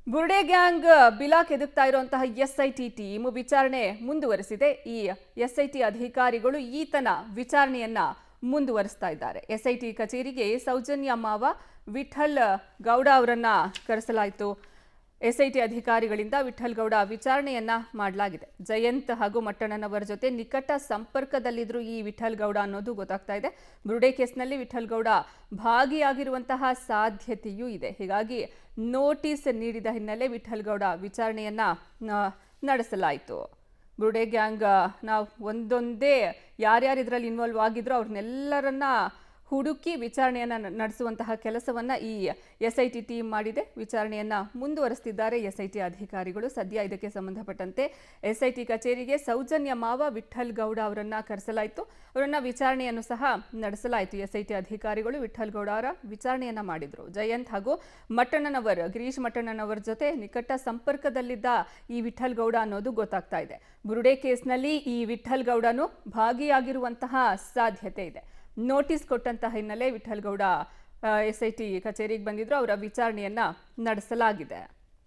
ಬುರ್ಡೆ gang ಬಿಲಾ ಕೆದಕ್ತಾ ಇರುವಂತಹ SIT team ವಿಚಾರಣೆ ಮುಂದುವರೆಸಿದೆ. ಈ ಎಸ್ಐಟಿ ಅಧಿಕಾರಿಗಳು ಈತನ ವಿಚಾರಣೆಯನ್ನ ಮುಂದುವರಿಸ್ತಾ ಇದ್ದಾರೆ. ಎಸ್ಐಟಿ ಕಚೇರಿಗೆ ಸೌಜನ್ಯ ಮಾವ ವಿಠಲ್ ಗೌಡ ಅವರನ್ನ ಕರೆಸಲಾಯಿತು. ಎಸ್ಐಟಿ ಅಧಿಕಾರಿಗಳಿಂದ ವಿಠಲ್ ಗೌಡ ವಿಚಾರಣೆಯನ್ನ ಮಾಡಲಾಗಿದೆ. ಜಯಂತ್ ಹಾಗೂ ಮಟ್ಟಣ್ಣನವರ ಜೊತೆ ನಿಕಟ ಸಂಪರ್ಕದಲ್ಲಿದ್ರು ಈ ವಿಠಲ್ ಗೌಡ ಅನ್ನೋದು ಗೊತ್ತಾಗ್ತಾ ಇದೆ. ಬುರ್ಡೆ ಕೇಸ್ನಲ್ಲಿ ವಿಠಲ್ ಗೌಡ ಭಾಗಿಯಾಗಿರುವಂತಹ ಸಾಧ್ಯತೆಯೂ ಇದೆ. ಹೀಗಾಗಿ ನೋಟಿಸ್ ನೀಡಿದ ಹಿನ್ನೆಲೆ ವಿಠಲ್ ಗೌಡ ವಿಚಾರಣೆಯನ್ನ ನಡೆಸಲಾಯಿತು. ಬುರ್ಡೆ ಗ್ಯಾಂಗ್ ನಾವು ಒಂದೊಂದೇ ಯಾರ್ಯಾರು ಇದರಲ್ಲಿ ಇನ್ವಾಲ್ವ್ ಆಗಿದ್ರು ಅವ್ರನ್ನೆಲ್ಲರನ್ನ ಹುಡುಕಿ ವಿಚಾರಣೆಯನ್ನ ನಡೆಸುವಂತಹ ಕೆಲಸವನ್ನ ಈ ಎಸ್ಐಟಿ ಟೀಮ್ ಮಾಡಿದೆ. ವಿಚಾರಣೆಯನ್ನ ಮುಂದುವರೆಸುತ್ತಿದ್ದಾರೆ ಎಸ್ಐಟಿ ಅಧಿಕಾರಿಗಳು. ಸದ್ಯ ಇದಕ್ಕೆ ಸಂಬಂಧಪಟ್ಟಂತೆ ಎಸ್ಐಟಿ ಕಚೇರಿಗೆ ಸೌಜನ್ಯ ಮಾವ ವಿಠಲ್ ಗೌಡ ಅವರನ್ನ ಕರೆಸಲಾಯಿತು. ಅವರನ್ನ ವಿಚಾರಣೆಯನ್ನು ಸಹ ನಡೆಸಲಾಯಿತು. ಎಸ್ಐಟಿ ಅಧಿಕಾರಿಗಳು ವಿಠಲ್ ಗೌಡ ಅವರ ವಿಚಾರಣೆಯನ್ನ ಮಾಡಿದ್ರು. ಜಯಂತ್ ಹಾಗೂ ಗಿರೀಶ್ ಮಟ್ಟಣ್ಣನವರ ಜೊತೆ ನಿಕಟ ಸಂಪರ್ಕದಲ್ಲಿದ್ದ ಈ ವಿಠಲ್ ಗೌಡ ಅನ್ನೋದು ಗೊತ್ತಾಗ್ತಾ ಇದೆ. ಬುರ್ಡೆ ಕೇಸ್ನಲ್ಲಿ ಈ ವಿಠಲ್ ಗೌಡನು ಭಾಗಿಯಾಗಿರುವಂತಹ ಸಾಧ್ಯತೆ ಇದೆ. ನೋಟಿಸ್ ಕೊಟ್ಟಂತಹ ಹಿನ್ನೆಲೆ ವಿಠಲ್ ಗೌಡ ಎಸ್ಐಟಿ ಕಚೇರಿಗೆ ಬಂದಿದ್ರು. ಅವರ ವಿಚಾರಣೆಯನ್ನ ನಡೆಸಲಾಗಿದೆ.